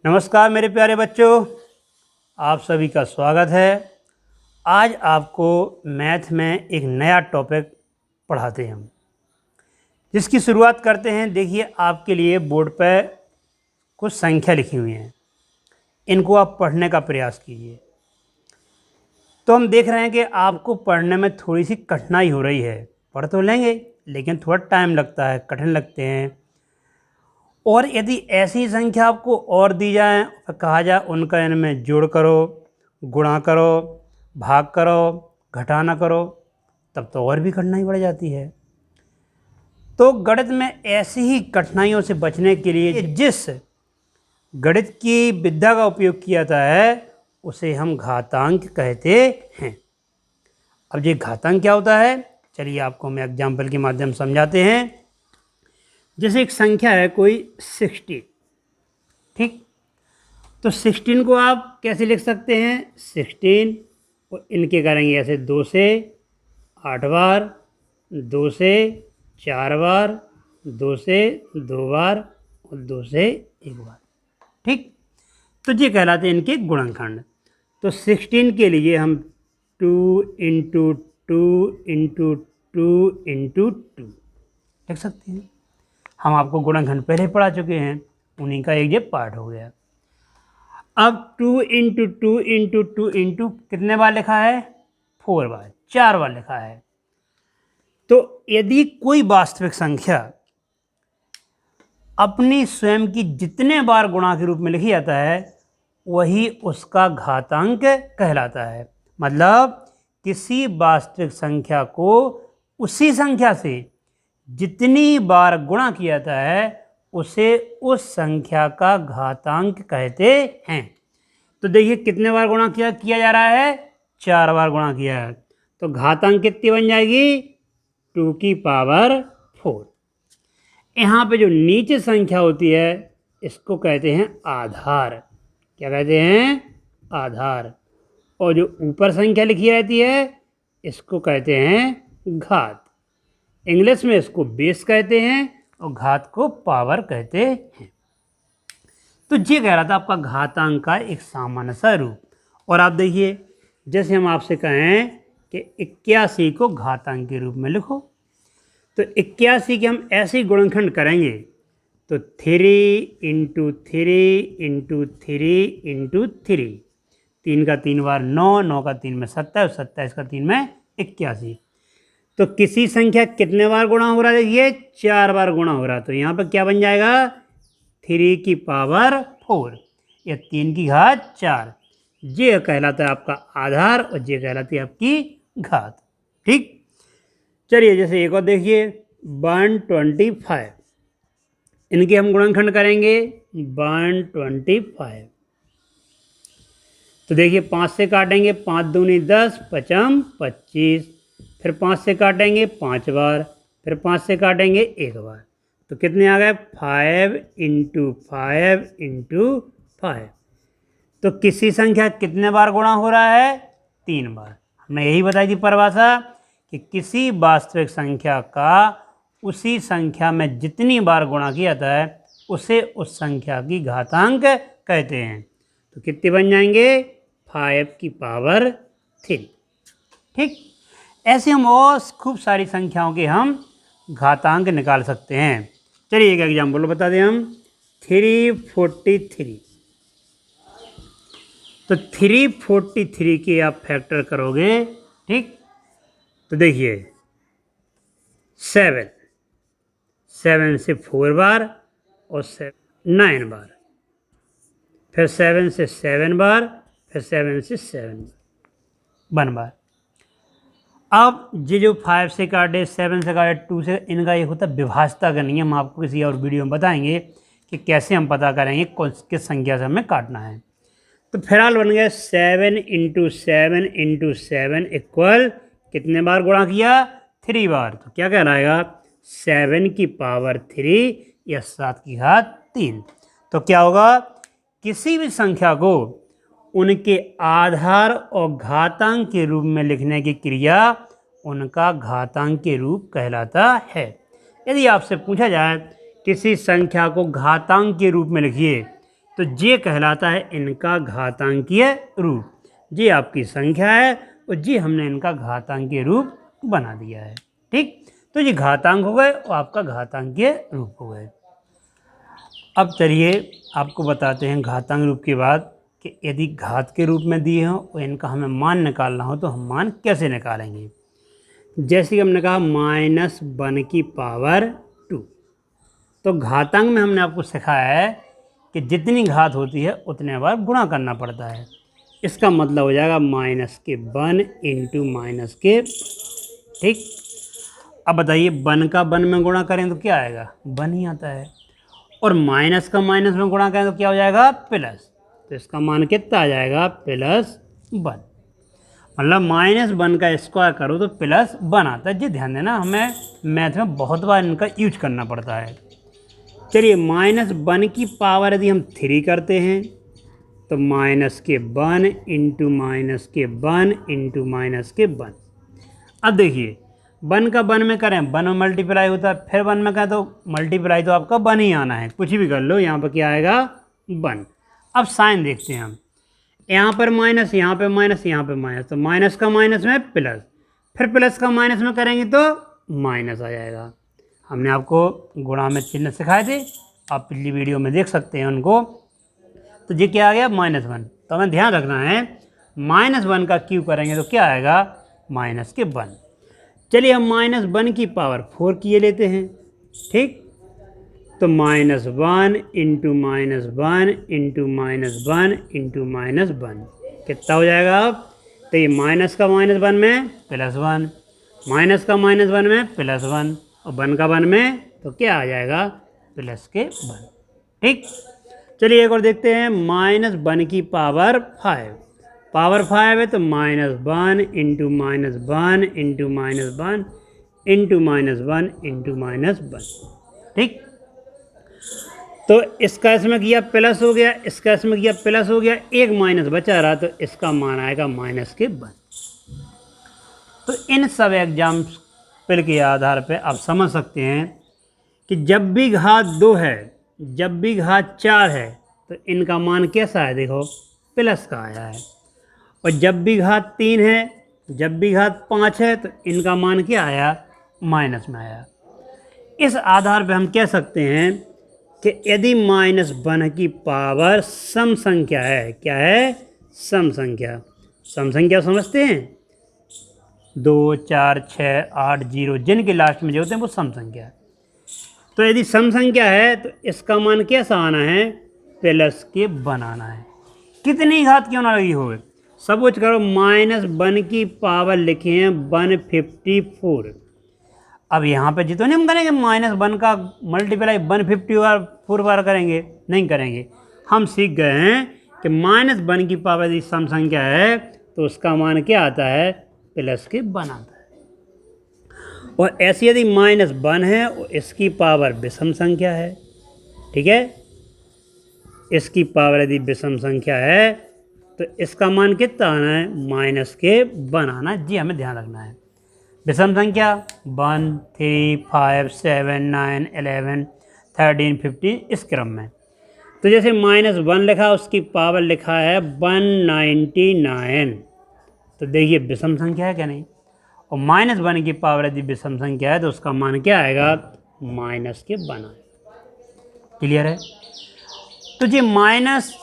नमस्कार मेरे प्यारे बच्चों, आप सभी का स्वागत है। आज आपको मैथ में एक नया टॉपिक पढ़ाते हैं हम, जिसकी शुरुआत करते हैं। देखिए, आपके लिए बोर्ड पर कुछ संख्या लिखी हुई हैं, इनको आप पढ़ने का प्रयास कीजिए। तो हम देख रहे हैं कि आपको पढ़ने में थोड़ी सी कठिनाई हो रही है। पढ़ तो लेंगे लेकिन थोड़ा टाइम लगता है, कठिन लगते हैं। और यदि ऐसी संख्या आपको और दी जाए तो कहा जाए उनका इनमें जोड़ करो, गुणा करो, भाग करो, घटाना करो, तब तो और भी कठिनाई बढ़ जाती है। तो गणित में ऐसी ही कठिनाइयों से बचने के लिए जिस गणित की विद्या का उपयोग किया जाता है उसे हम घातांक कहते हैं। अब ये घातांक क्या होता है, चलिए आपको हम एग्जाम्पल के माध्यम से समझाते हैं। जैसे एक संख्या है कोई 16, ठीक, तो 16 को आप कैसे लिख सकते हैं? 16 और इनके करेंगे ऐसे 2 से 8 बार, 2 से 4 बार, 2 से 2 बार और 2 से 1 बार, ठीक। तो ये कहलाते हैं इनके गुणनखंड। तो 16 के लिए हम 2 इंटू 2 इंटू 2 इंटू 2 लिख सकते हैं। हम आपको गुणनखंड पहले पढ़ा चुके हैं, उन्हीं का एक ये पार्ट हो गया। अब 2 इंटू 2 इंटू 2 इंटू कितने बार लिखा है? 4 बार, 4 बार लिखा है। तो यदि कोई वास्तविक संख्या अपनी स्वयं की जितने बार गुणा के रूप में लिखी जाता है वही उसका घातांक कहलाता है। मतलब किसी वास्तविक संख्या को उसी संख्या से जितनी बार गुणा किया जाता है उसे उस संख्या का घातांक कहते हैं। तो देखिए कितने बार गुणा किया जा रहा है? 4 बार गुणा किया है। तो घातांक कितनी बन जाएगी? 2 की पावर 4। यहाँ पे जो नीचे संख्या होती है इसको कहते हैं आधार। क्या कहते हैं? आधार। और जो ऊपर संख्या लिखी रहती है इसको कहते हैं घात। इंग्लिश में इसको बेस कहते हैं और घात को पावर कहते हैं। तो ये कह रहा था आपका घातांक का एक सामान्य सा रूप। और आप देखिए, जैसे हम आपसे कहें कि 81 को घातांक के रूप में लिखो, तो 81 के हम ऐसे ही गुणनखंड करेंगे तो 3 इंटू 3 इंटू 3 इंटू 3, 3 का 3 बार 9, 9 का 3 में 27, 27 का 3 में 81। तो किसी संख्या कितने बार गुणा हो रहा है? देखिए 4 बार गुणा हो रहा है। तो यहाँ पर क्या बन जाएगा? 3 की पावर 4 या 3 की घात 4। ये कहलाता है आपका आधार और ये कहलाती है आपकी घात, ठीक। चलिए जैसे एक और देखिए 125, इनके हम गुणनखंड करेंगे 125। तो देखिए 5 से काटेंगे, 5 दूनी 10, 5 25, फिर 5 से काटेंगे 5 बार, फिर 5 से काटेंगे 1 बार। तो कितने आ गए? 5 इंटू 5 इंटू 5। तो किसी संख्या कितने बार गुणा हो रहा है? 3 बार। हमने यही बताई थी परिभाषा कि किसी वास्तविक संख्या का उसी संख्या में जितनी बार गुणा किया जाता है उसे उस संख्या की घातांक कहते हैं। तो कितने बन जाएंगे? 5 की पावर 3, ठीक। ऐसे हम और खूब सारी संख्याओं के हम घातांक निकाल सकते हैं। चलिए एक एग्जाम्पल बता दें हम। 343, तो 343 के आप फैक्टर करोगे, ठीक। तो देखिए 7 से 4 बार और 9 बार, फिर 7 से 7 बार, फिर 7 से 7 बार, 1 बार। अब ये जो 5 से काटे, 7 से काटे, 2 से, इनका एक होता है विभाजता करनी है। हम आपको किसी और वीडियो में बताएंगे कि कैसे हम पता करेंगे किस संख्या से हमें काटना है। तो फिलहाल बन गया 7 इंटू 7 इंटू 7 इक्वल कितने बार गुणा किया? 3 बार। तो क्या कहलाएगा? 7 की पावर 3 या 7 की घात 3। तो क्या होगा? किसी भी संख्या को उनके आधार और घातांक के रूप में लिखने की क्रिया उनका घातांक के रूप कहलाता है। यदि आपसे पूछा जाए किसी संख्या को घातांक के रूप में लिखिए, तो ये कहलाता है इनका घातांकीय रूप। ये आपकी संख्या है और ये हमने इनका घातांकीय रूप बना दिया है। ठीक, तो ये घातांक हो गए और आपका घातांकीय रूप हो गए। अब चलिए आपको बताते हैं घातांक रूप के बाद कि यदि घात के रूप में दिए हों और इनका हमें मान निकालना हो तो हम मान कैसे निकालेंगे। जैसे कि हमने कहा -1/2, तो घातांक में हमने आपको सिखाया है कि जितनी घात होती है उतने बार गुणा करना पड़ता है। इसका मतलब हो जाएगा -1 × -के। ठीक, अब बताइए 1 का 1 में गुणा करें तो क्या आएगा, 1 ही आता है, और माइनस का माइनस में गुणा करें तो क्या हो जाएगा, प्लस। तो इसका मान कितना आ जाएगा, +1। मतलब -1 का स्क्वायर करो तो +1 आता है। जी ध्यान देना, हमें मैथ में बहुत बार इनका यूज करना पड़ता है। चलिए -1 की पावर यदि हम 3 करते हैं तो -1 × -1 × -1। अब देखिए 1 का 1 में करें 1 में मल्टीप्लाई होता है, फिर 1 में करें तो मल्टीप्लाई तो आपका 1 ही आना है, कुछ भी कर लो, यहाँ पर क्या आएगा, 1। अब साइन देखते हैं हम, यहाँ पर माइनस, यहाँ पे माइनस, यहाँ पे माइनस, तो माइनस का माइनस में प्लस, फिर प्लस का माइनस में करेंगे तो माइनस आ जाएगा। हमने आपको गुणा में चिन्ह सिखाए थे, आप पिछली वीडियो में देख सकते हैं उनको। तो ये क्या आ गया, -1। तो हमें ध्यान रखना है -1 का क्यूब करेंगे तो क्या आएगा, -1। चलिए हम -1 की पावर 4 किए लेते हैं। ठीक, तो -1 × -1 × -1 कितना हो जाएगा। तो ये माइनस का -1 में +1, माइनस का -1 में +1 और 1 का 1 में तो क्या आ जाएगा, +1। ठीक, चलिए एक और देखते हैं, -1 की पावर 5, पावर 5 है तो -1 × -1 × -1। ठीक, तो इसका इसमें किया प्लस हो गया, इसका इसमें किया प्लस हो गया, एक माइनस बचा रहा तो इसका मान आएगा -1। तो इन सब एग्जाम्पल के आधार पर आप समझ सकते हैं कि जब भी घात 2 है, जब भी घात 4 है तो इनका मान कैसा है, देखो प्लस का आया है, और जब भी घात 3 है, जब भी घात 5 है तो इनका मान क्या आया, माइनस में आया। इस आधार पे हम कह सकते हैं कि यदि -1 की पावर सम संख्या है, क्या है, सम संख्या। सम संख्या समझते हैं, 2, 4, 6, 8, 0 जिनके लास्ट में जो होते हैं वो सम संख्या है। तो यदि सम संख्या है तो इसका मान कैसा आना है, +1 आना है। कितनी घात क्यों ना लगी होगी, सब कुछ करो, -1 की पावर लिखे हैं 154। अब यहाँ पे जितने हम करेंगे -1 का मल्टीप्लाई 154 बार करेंगे, नहीं करेंगे। हम सीख गए हैं कि -1 की पावर यदि सम संख्या है तो उसका मान क्या आता है, +1 आता है। और ऐसी यदि -1 है और इसकी पावर विषम संख्या है, ठीक है, इसकी पावर यदि विषम संख्या है तो इसका मान कितना आना है, -1 आना है। जी हमें ध्यान रखना है, विषम संख्या 1, 3, 5, 7, 9, 11, 13, 15 इस क्रम में। तो जैसे -1 लिखा, उसकी पावर लिखा है 199, तो देखिए विषम संख्या है क्या नहीं। और -1 की पावर यदि विषम संख्या है तो उसका मान क्या आएगा, -1 आएगा। क्लियर है। तो ये माइनस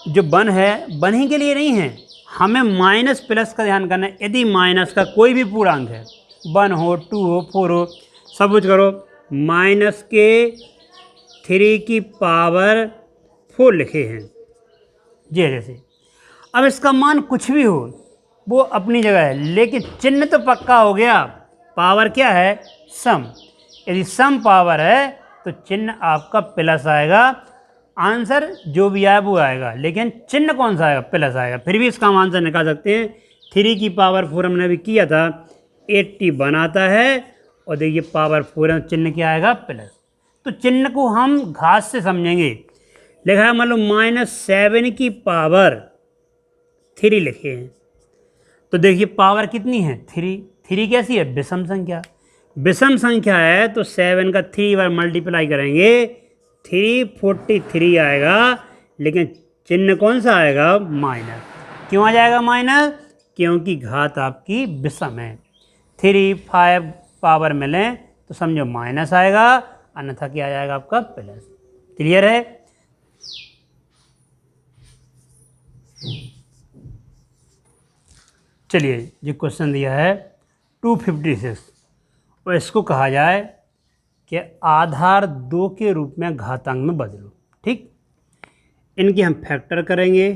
जो 1 है 1 ही के लिए नहीं है, हमें माइनस प्लस का ध्यान करना है। यदि माइनस का कोई भी पूर्णांक है, 1 हो, 2 हो, 4 हो, सब कुछ करो, -3 की पावर 4 लिखे हैं ये जैसे। अब इसका मान कुछ भी हो वो अपनी जगह है, लेकिन चिन्ह तो पक्का हो गया, पावर क्या है, सम। यदि सम पावर है तो चिन्ह आपका प्लस आएगा, आंसर जो भी आए वो आएगा, लेकिन चिन्ह कौन सा आएगा, प्लस आएगा। फिर भी इसका हम आंसर निकाल सकते हैं। 3 की पावर 4 हमने अभी किया था, 81 आता है, और देखिए पावर 4 चिन्ह क्या आएगा, प्लस। तो चिन्ह को हम घात से समझेंगे। लिखा है मान लो -7 की पावर 3 लिखे हैं, तो देखिए पावर कितनी है, 3 कैसी है, विषम संख्या। विषम संख्या है तो 7 का 3 बार मल्टीप्लाई करेंगे, 343 आएगा, लेकिन चिन्ह कौन सा आएगा? माइनस। क्यों आ जाएगा माइनस? क्योंकि घात आपकी विषम है। 3, 5 पावर मिलें तो समझो माइनस आएगा, अन्यथा क्या आ जाएगा आपका? प्लस। क्लियर है? चलिए, जो क्वेश्चन दिया है 256 और इसको कहा जाए कि आधार 2 के रूप में घातांक में बदलो। ठीक, इनके हम फैक्टर करेंगे।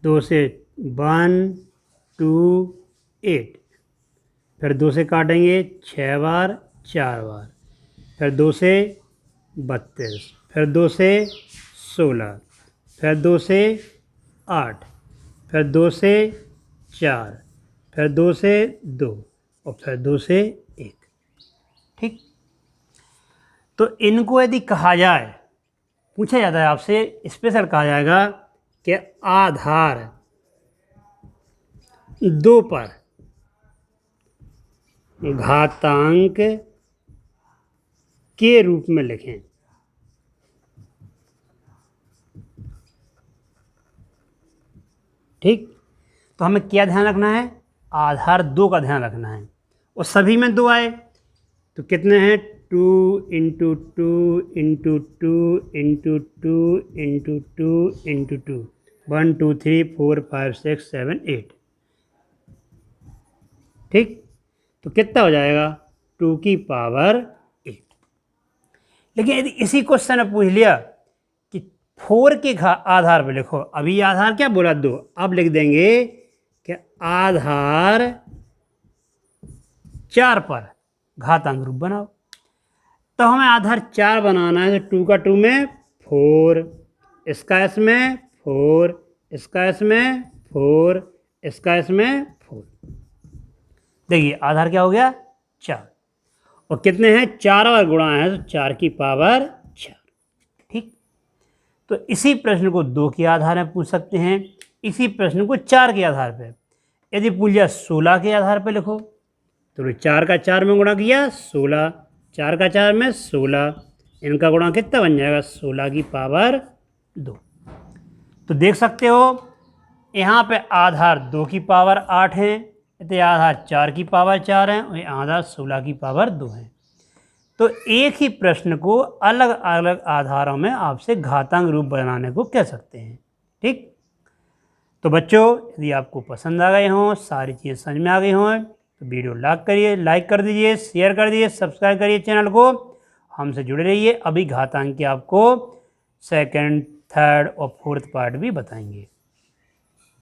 2 से 1, 2, 8, फिर 2 से काटेंगे 6 बार, 4 बार, फिर 2 से 32, फिर 2 से 16, फिर 2 से 8, फिर 2 से 4, फिर 2 से 2 और फिर 2 से 1। ठीक, तो इनको यदि कहा जाए, पूछा जाता है आपसे, स्पेशल कहा जाएगा कि आधार 2 पर घातांक के रूप में लिखें। ठीक, तो हमें क्या ध्यान रखना है? आधार 2 का ध्यान रखना है और सभी में 2 आए तो कितने हैं? 2 into 2 into 2 into 2 into 2 into 2, 1 2 3 4 5 6 7 8। ठीक, तो कितना हो जाएगा? 2 की पावर 8। लेकिन यदि इसी क्वेश्चन में पूछ लिया कि 4 के आधार पर लिखो, अभी आधार क्या बोला? 2, अब लिख देंगे कि आधार 4 पर घातांक रूप बनाओ। तो हमें आधार 4 बनाना है तो 2 का 2 में 4, इसका इसमें 4, इसका इसमें 4, इसका इसमें 4। देखिए आधार क्या हो गया? 4, और कितने हैं? 4 बार गुणा है तो 4 की पावर 4। ठीक, तो इसी प्रश्न को 2 के आधार में पूछ सकते हैं, इसी प्रश्न को 4 के आधार पर। यदि पूछ लिया 16 के आधार पर लिखो, तो 4 का 4 में गुणा किया 16, 4 का 4 में 16, इनका गुणा कितना बन जाएगा? 16 की पावर 2। तो देख सकते हो यहाँ पे आधार 2 की पावर 8 है, तो आधार 4 की पावर 4 है और आधार 16 की पावर 2 है। तो एक ही प्रश्न को अलग अलग आधारों में आपसे घातांक रूप बनाने को कह सकते हैं। ठीक, तो बच्चों यदि आपको पसंद आ गए हों, सारी चीज़ें समझ में आ गई हों, तो वीडियो लाइक कर दीजिए, शेयर कर दीजिए, सब्सक्राइब करिए चैनल को, हमसे जुड़े रहिए। अभी घातांक के आपको 2nd, 3rd और 4th पार्ट भी बताएंगे।